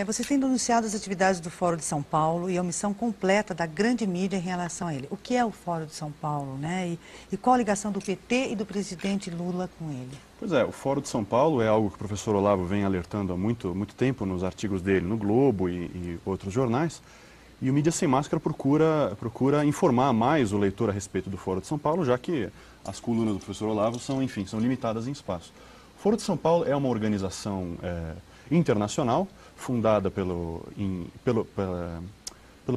Vocês têm denunciado as atividades do Fórum de São Paulo e a omissão completa da grande mídia em relação a ele. O que é o Fórum de São Paulo, né? E qual a ligação do PT e do presidente Lula com ele? Pois é, o Fórum de São Paulo é algo que o professor Olavo vem alertando há muito tempo nos artigos dele no Globo e outros jornais. E o Mídia Sem Máscara procura informar mais o leitor a respeito do Fórum de São Paulo, já que as colunas do professor Olavo são, enfim, são limitadas em espaço. O Fórum de São Paulo é uma organização internacional, fundada pelo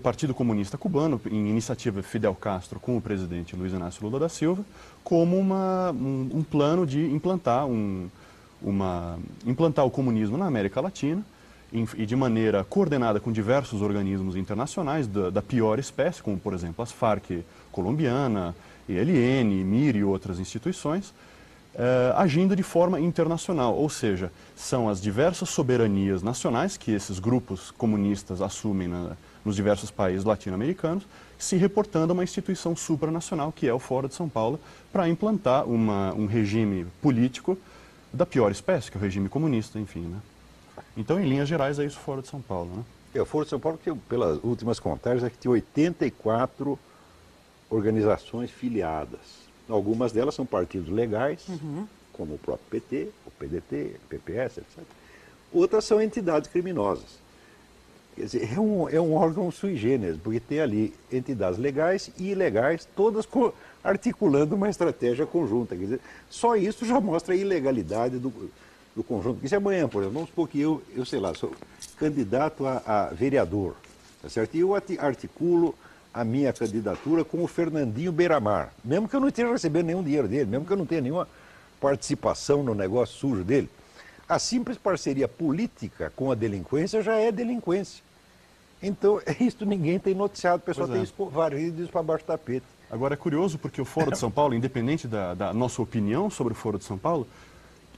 Partido Comunista Cubano, em iniciativa de Fidel Castro com o presidente Luiz Inácio Lula da Silva, como um plano de implantar o comunismo na América Latina, e de maneira coordenada com diversos organismos internacionais da pior espécie, como, por exemplo, as Farc colombiana, ELN, MIR e outras instituições, agindo de forma internacional, ou seja, são as diversas soberanias nacionais que esses grupos comunistas assumem nos diversos países latino-americanos, se reportando a uma instituição supranacional, que é o Fórum de São Paulo, para implantar um regime político da pior espécie, que é o regime comunista, enfim, né? Então, em linhas gerais, é isso o Fórum de São Paulo, né? O Fórum de São Paulo, que pelas últimas contagens, é que tem 84 organizações filiadas. Algumas delas são partidos legais, como o próprio PT, o PDT, o PPS, etc. Outras são entidades criminosas. Quer dizer, é um órgão sui generis, porque tem ali entidades legais e ilegais, todas articulando uma estratégia conjunta. Quer dizer, só isso já mostra a ilegalidade do conjunto. Porque se amanhã, por exemplo, vamos supor que eu sei lá, sou candidato a vereador, tá certo? E eu articulo a minha candidatura com o Fernandinho Beiramar, mesmo que eu não esteja recebendo nenhum dinheiro dele, mesmo que eu não tenha nenhuma participação no negócio sujo dele. A simples parceria política com a delinquência já é delinquência. Então, isso ninguém tem noticiado, o pessoal tem varrido isso para baixo do tapete. Agora, é curioso porque o Fórum de São Paulo, independente da nossa opinião sobre o Fórum de São Paulo,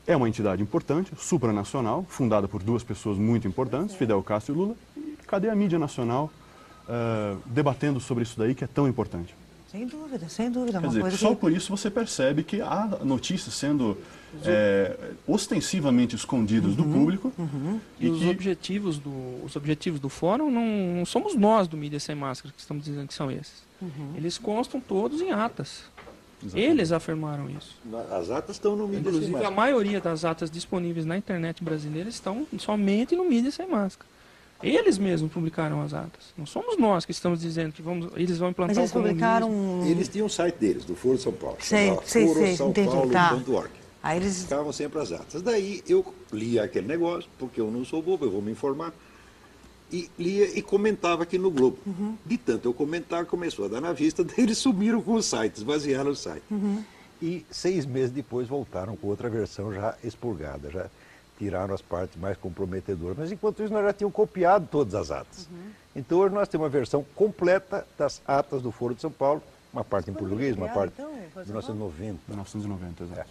é uma entidade importante, supranacional, fundada por duas pessoas muito importantes, Fidel Castro e Lula. E cadê a mídia nacional debatendo sobre isso daí que é tão importante? Sem dúvida, sem dúvida. Quer dizer, só por isso você percebe que há notícias sendo ostensivamente escondidas do público. E os objetivos do fórum não somos nós do Mídia Sem Máscara que estamos dizendo que são esses. Eles constam todos em atas. Exatamente. Eles afirmaram isso. As atas estão no Mídia Sem Máscara. Inclusive, a maioria das atas disponíveis na internet brasileira estão somente no Mídia Sem Máscara. Eles mesmos publicaram as atas. Não somos nós que estamos dizendo que eles vão implantar o comunismo. Publicaram... Eles tinham um site deles, do Foro de São Paulo. Sei, forosaopaulo.org. Aí eles ficavam sempre as atas. Daí eu lia aquele negócio, porque eu não sou bobo, eu vou me informar. E lia e comentava aqui no Globo. De tanto eu comentar, começou a dar na vista, daí eles sumiram com o site, esvaziaram o site. E 6 meses depois voltaram com outra versão já expurgada, já tiraram as partes mais comprometedoras. Mas enquanto isso nós já tínhamos copiado todas as atas. Então hoje nós temos uma versão completa das atas do Foro de São Paulo, uma parte em português, uma parte de 1990. 1990, exato.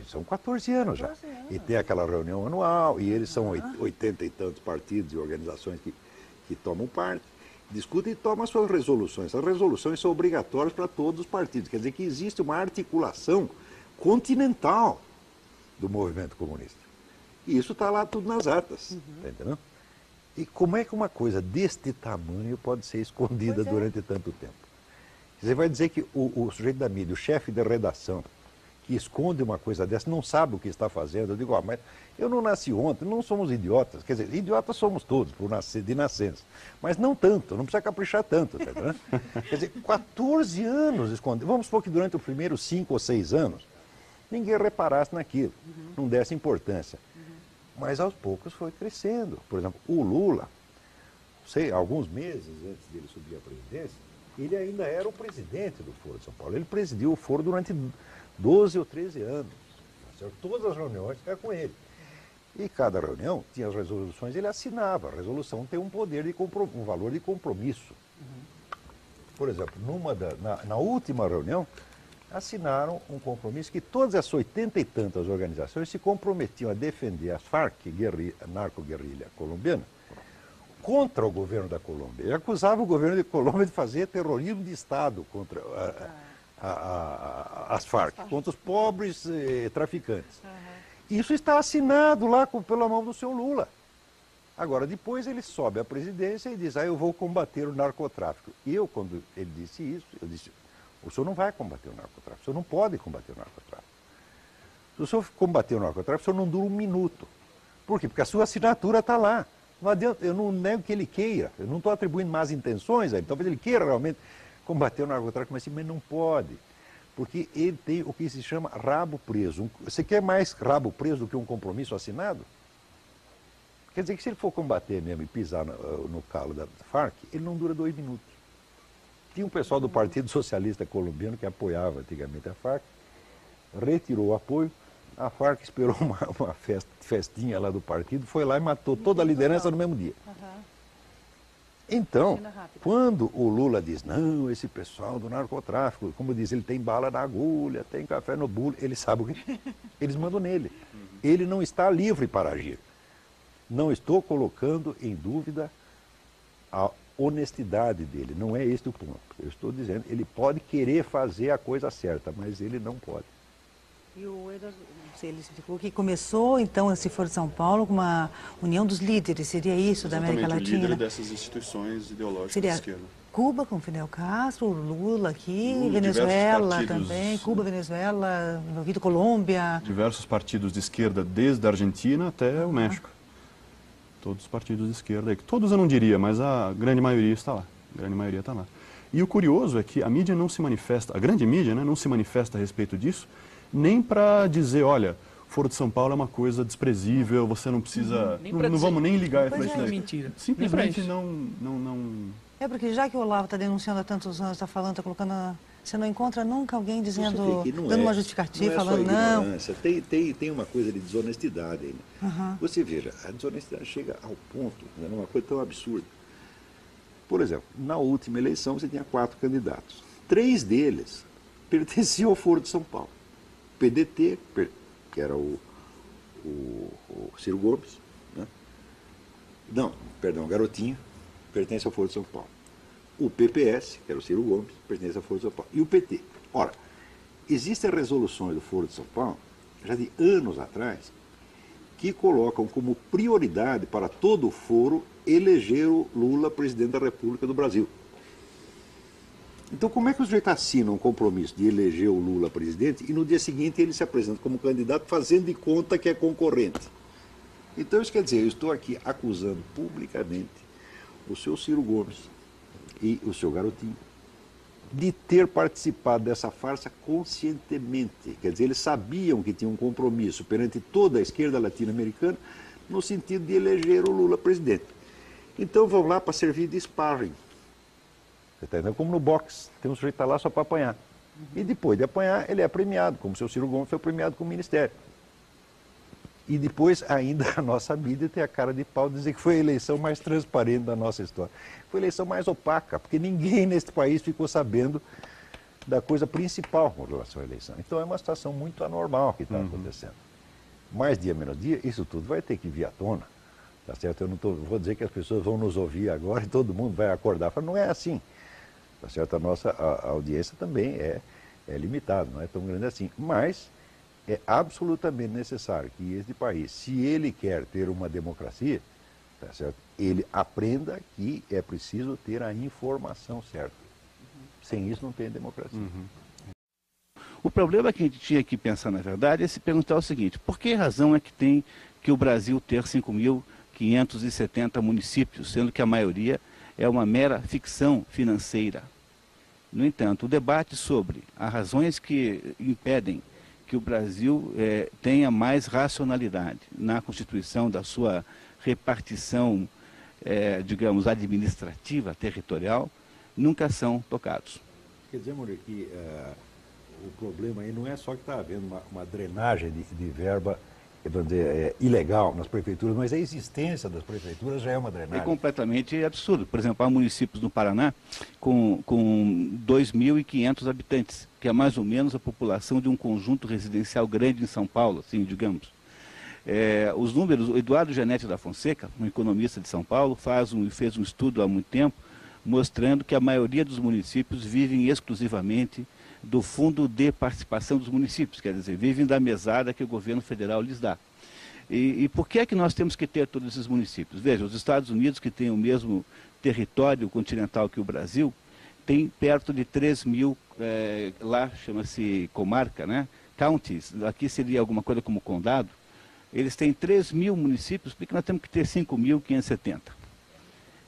São 14 anos já. E tem aquela reunião anual, e eles são 80 e tantos partidos e organizações que tomam parte, discutem e tomam as suas resoluções. As resoluções são obrigatórias para todos os partidos. Quer dizer que existe uma articulação continental do movimento comunista. E isso está lá tudo nas atas. Tá entendendo? E como é que uma coisa deste tamanho pode ser escondida durante tanto tempo? Você vai dizer que o sujeito da mídia, o chefe da redação, que esconde uma coisa dessa, não sabe o que está fazendo. Eu digo, mas eu não nasci ontem, não somos idiotas. Quer dizer, idiotas somos todos, de nascença. Mas não tanto, não precisa caprichar tanto. Tá vendo? Quer dizer, 14 anos escondendo. Vamos supor que durante os primeiros 5 ou 6 anos, ninguém reparasse naquilo, não desse importância. Mas aos poucos foi crescendo. Por exemplo, o Lula, alguns meses antes dele subir à presidência, ele ainda era o presidente do Foro de São Paulo. Ele presidiu o Foro durante 12 ou 13 anos. Todas as reuniões eram com ele. E cada reunião tinha as resoluções, ele assinava. A resolução tem um poder um valor de compromisso. Por exemplo, na última reunião, assinaram um compromisso que todas as 80 e tantas organizações se comprometiam a defender as Farc, a narco-guerrilha colombiana, contra o governo da Colômbia. E acusavam o governo da Colômbia de fazer terrorismo de Estado contra as Farc, contra os pobres traficantes. Isso está assinado lá pela mão do senhor Lula. Agora, depois ele sobe à presidência e diz, eu vou combater o narcotráfico. Quando ele disse isso, eu disse, o senhor não vai combater o narcotráfico, o senhor não pode combater o narcotráfico. Se o senhor combater o narcotráfico, o senhor não dura um minuto. Por quê? Porque a sua assinatura está lá. Não adianta, eu não nego que ele queira, eu não estou atribuindo más intenções a ele, talvez ele queira realmente combater o narcotráfico, mas não pode. Porque ele tem o que se chama rabo preso. Você quer mais rabo preso do que um compromisso assinado? Quer dizer que se ele for combater mesmo e pisar no calo da Farc, ele não dura 2 minutos. Tinha um pessoal do Partido Socialista Colombiano que apoiava antigamente a Farc, retirou o apoio, a Farc esperou uma festinha lá do partido, foi lá e matou toda a liderança no mesmo dia. Então, quando o Lula diz, não, esse pessoal do narcotráfico, como diz, ele tem bala na agulha, tem café no bule, ele sabe o que eles mandam nele. Ele não está livre para agir. Não estou colocando em dúvida a honestidade dele, não é este o ponto. Eu estou dizendo, ele pode querer fazer a coisa certa, mas ele não pode. E o Eduardo, ele explicou que começou, então, esse Foro de São Paulo, com uma união dos líderes, seria isso, da América Latina? O líder dessas instituições ideológicas seria de esquerda. Cuba com Fidel Castro, Lula aqui, Venezuela também, Cuba, Venezuela, envolvido Colômbia. Diversos partidos de esquerda, desde a Argentina até o México. Todos os partidos de esquerda, todos eu não diria, mas a grande maioria está lá. A grande maioria está lá. E o curioso é que a mídia não se manifesta, a grande mídia, né, não se manifesta a respeito disso, nem para dizer, olha, Foro de São Paulo é uma coisa desprezível, você não precisa, não vamos nem ligar para isso. É mentira. Simplesmente não... É porque já que o Olavo está denunciando há tantos anos, está falando, está colocando... Você não encontra nunca alguém dizendo, dando uma justificativa, falando não. Tem uma coisa de desonestidade aí. Né? Você veja, a desonestidade chega ao ponto, né, numa coisa tão absurda. Por exemplo, na última eleição você tinha 4 candidatos. 3 deles pertenciam ao Foro de São Paulo. O PDT, que era o Ciro Gomes, né? Não, perdão, Garotinho, pertence ao Foro de São Paulo. O PPS, que era o Ciro Gomes, pertence ao Foro de São Paulo. E o PT. Ora, existem resoluções do Foro de São Paulo, já de anos atrás, que colocam como prioridade para todo o foro eleger o Lula presidente da República do Brasil. Então, como é que o sujeito assina um compromisso de eleger o Lula presidente e no dia seguinte ele se apresenta como candidato fazendo de conta que é concorrente? Então, isso quer dizer, eu estou aqui acusando publicamente o seu Ciro Gomes e o seu Garotinho de ter participado dessa farsa conscientemente. Quer dizer, eles sabiam que tinham um compromisso perante toda a esquerda latino-americana no sentido de eleger o Lula presidente. Então vão lá para servir de sparring. Você está entendendo? Como no boxe, tem um sujeito que está lá só para apanhar. E depois de apanhar, ele é premiado, como o seu Ciro Gomes foi premiado com o Ministério. E depois, ainda, a nossa mídia tem a cara de pau de dizer que foi a eleição mais transparente da nossa história. Foi a eleição mais opaca, porque ninguém neste país ficou sabendo da coisa principal com relação à eleição. Então é uma situação muito anormal que está acontecendo. Mais dia, menos dia, isso tudo vai ter que vir à tona. Tá certo? Eu não vou dizer que as pessoas vão nos ouvir agora e todo mundo vai acordar. Não é assim. Tá certo? A nossa audiência também é limitada, não é tão grande assim. Mas é absolutamente necessário que este país, se ele quer ter uma democracia, tá certo? Ele aprenda que é preciso ter a informação certa. Sem isso não tem democracia. O problema que a gente tinha que pensar, na verdade, é se perguntar o seguinte: por que razão é que tem que o Brasil ter 5.570 municípios, sendo que a maioria é uma mera ficção financeira? No entanto, o debate sobre as razões que impedem que o Brasil tenha mais racionalidade na constituição da sua repartição, digamos, administrativa, territorial, nunca são tocados. Quer dizer, Maurício, que o problema aí não é só que está havendo uma drenagem de verba, vamos dizer, ilegal nas prefeituras, mas a existência das prefeituras já é uma drenagem. É completamente absurdo. Por exemplo, há municípios no Paraná com 2.500 habitantes, que é mais ou menos a população de um conjunto residencial grande em São Paulo, assim, digamos. Os números, o Eduardo Janete da Fonseca, um economista de São Paulo, fez um estudo há muito tempo, mostrando que a maioria dos municípios vivem exclusivamente do Fundo de Participação dos Municípios, quer dizer, vivem da mesada que o governo federal lhes dá. E por que é que nós temos que ter todos esses municípios? Veja, os Estados Unidos, que têm o mesmo território continental que o Brasil, tem perto de 3 mil, lá chama-se comarca, né? Counties, aqui seria alguma coisa como condado. Eles têm 3 mil municípios, porque nós temos que ter 5.570.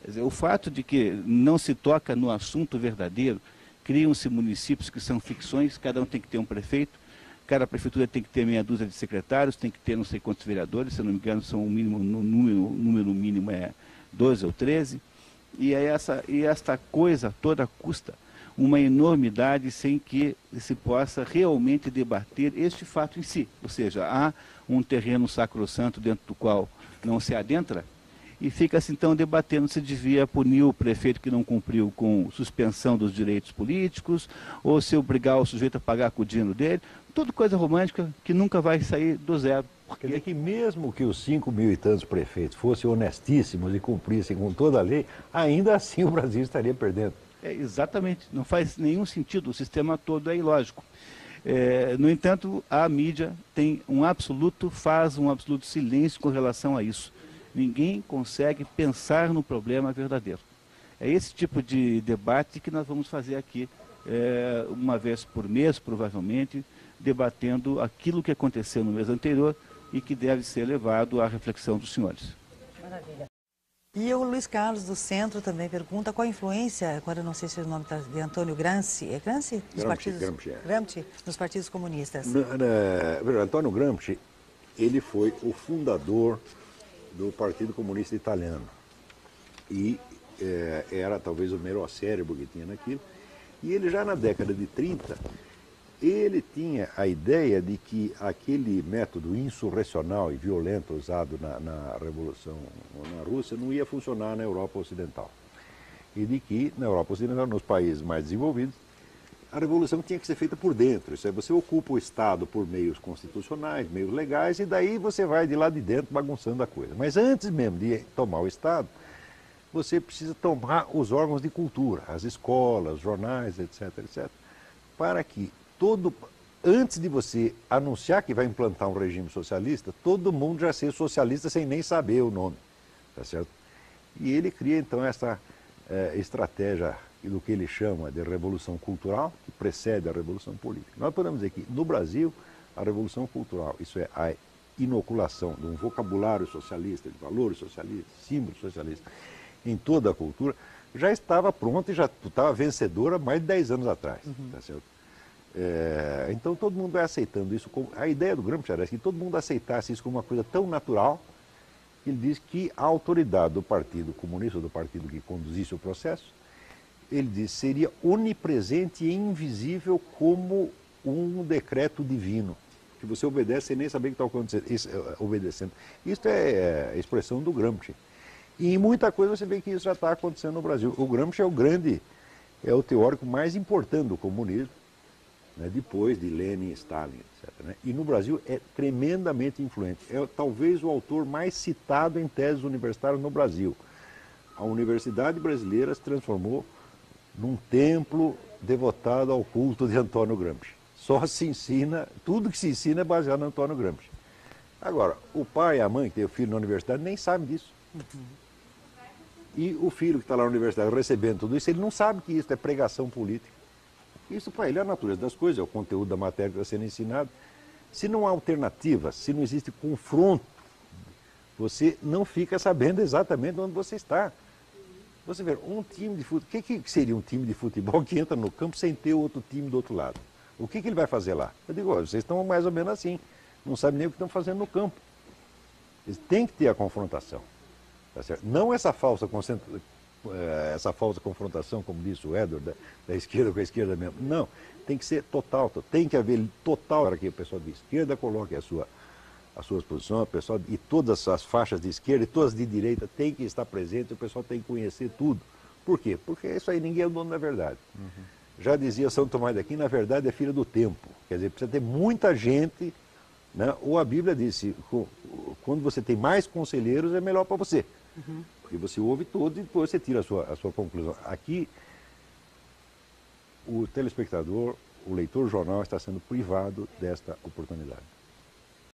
Quer dizer, o fato de que não se toca no assunto verdadeiro, criam-se municípios que são ficções, cada um tem que ter um prefeito, cada prefeitura tem que ter meia dúzia de secretários, tem que ter não sei quantos vereadores, se eu não me engano, são o número mínimo é 12 ou 13, e esta coisa toda custa uma enormidade sem que se possa realmente debater este fato em si. Ou seja, há um terreno sacrossanto dentro do qual não se adentra, e fica-se então debatendo se devia punir o prefeito que não cumpriu com suspensão dos direitos políticos, ou se obrigar o sujeito a pagar com o dinheiro dele. Tudo coisa romântica que nunca vai sair do zero. Quer dizer que mesmo que os 5 mil e tantos prefeitos fossem honestíssimos e cumprissem com toda a lei, ainda assim o Brasil estaria perdendo. Exatamente, não faz nenhum sentido, o sistema todo é ilógico. No entanto, a mídia faz um absoluto silêncio com relação a isso. Ninguém consegue pensar no problema verdadeiro. É esse tipo de debate que nós vamos fazer aqui, uma vez por mês, provavelmente, debatendo aquilo que aconteceu no mês anterior e que deve ser levado à reflexão dos senhores. Maravilha. E o Luiz Carlos do Centro também pergunta qual a influência, agora eu não sei se o nome está de Antônio Gramsci, é Gramsci? Gramsci, nos partidos comunistas. Antônio Gramsci, ele foi o fundador do Partido Comunista Italiano e era talvez o melhor cérebro que tinha naquilo. E ele já na década de 30, ele tinha a ideia de que aquele método insurrecional e violento usado na Revolução na Rússia não ia funcionar na Europa Ocidental. E de que na Europa Ocidental, nos países mais desenvolvidos, a revolução tinha que ser feita por dentro. Isso é, você ocupa o Estado por meios constitucionais, meios legais, e daí você vai de lá de dentro bagunçando a coisa. Mas antes mesmo de tomar o Estado, você precisa tomar os órgãos de cultura, as escolas, jornais, etc, etc, para que antes de você anunciar que vai implantar um regime socialista, todo mundo já seja socialista sem nem saber o nome, tá certo? E ele cria então essa estratégia do que ele chama de revolução cultural, que precede a revolução política. Nós podemos dizer que no Brasil, a revolução cultural, isso é a inoculação de um vocabulário socialista, de valores socialistas, símbolos socialistas, em toda a cultura, já estava pronta e já estava vencedora há mais de 10 anos atrás, tá certo? Então todo mundo vai aceitando isso. A ideia do Gramsci era que todo mundo aceitasse isso como uma coisa tão natural que ele diz que a autoridade do Partido Comunista, do partido que conduzisse o processo, ele diz, seria onipresente e invisível como um decreto divino, que você obedece sem nem saber o que está obedecendo. Isso é a expressão do Gramsci. E em muita coisa você vê que isso já está acontecendo no Brasil. O Gramsci é o teórico mais importante do comunismo, né, depois de Lenin, Stalin, etc. Né? E no Brasil é tremendamente influente. É talvez o autor mais citado em teses universitárias no Brasil. A Universidade Brasileira se transformou num templo devotado ao culto de Antônio Gramsci. Só se ensina, tudo que se ensina é baseado no Antônio Gramsci. Agora, o pai e a mãe que tem o filho na universidade nem sabem disso. E o filho que está lá na universidade recebendo tudo isso, ele não sabe que isso é pregação política. Isso para ele é a natureza das coisas, é o conteúdo da matéria que está sendo ensinado. Se não há alternativa, se não existe confronto, você não fica sabendo exatamente onde você está. Você vê, um time de futebol, o que seria um time de futebol que entra no campo sem ter outro time do outro lado? O que ele vai fazer lá? Eu digo, olha, vocês estão mais ou menos assim, não sabem nem o que estão fazendo no campo. Eles têm que ter a confrontação. Tá certo? Não essa falsa confrontação, como disse o Edward, da esquerda com a esquerda mesmo. Não, tem que ser total, tem que haver total para que o pessoal de esquerda coloque as suas posições, o pessoal, e todas as faixas de esquerda e todas de direita tem que estar presente, o pessoal tem que conhecer tudo. Por quê? Porque isso aí ninguém é o dono da verdade. Já dizia São Tomás de Aquino, na verdade é filha do tempo. Quer dizer, precisa ter muita gente, né? Ou a Bíblia disse, quando você tem mais conselheiros é melhor para você. Porque você ouve todos e depois você tira a sua conclusão. Aqui, o telespectador, o leitor do jornal está sendo privado desta oportunidade.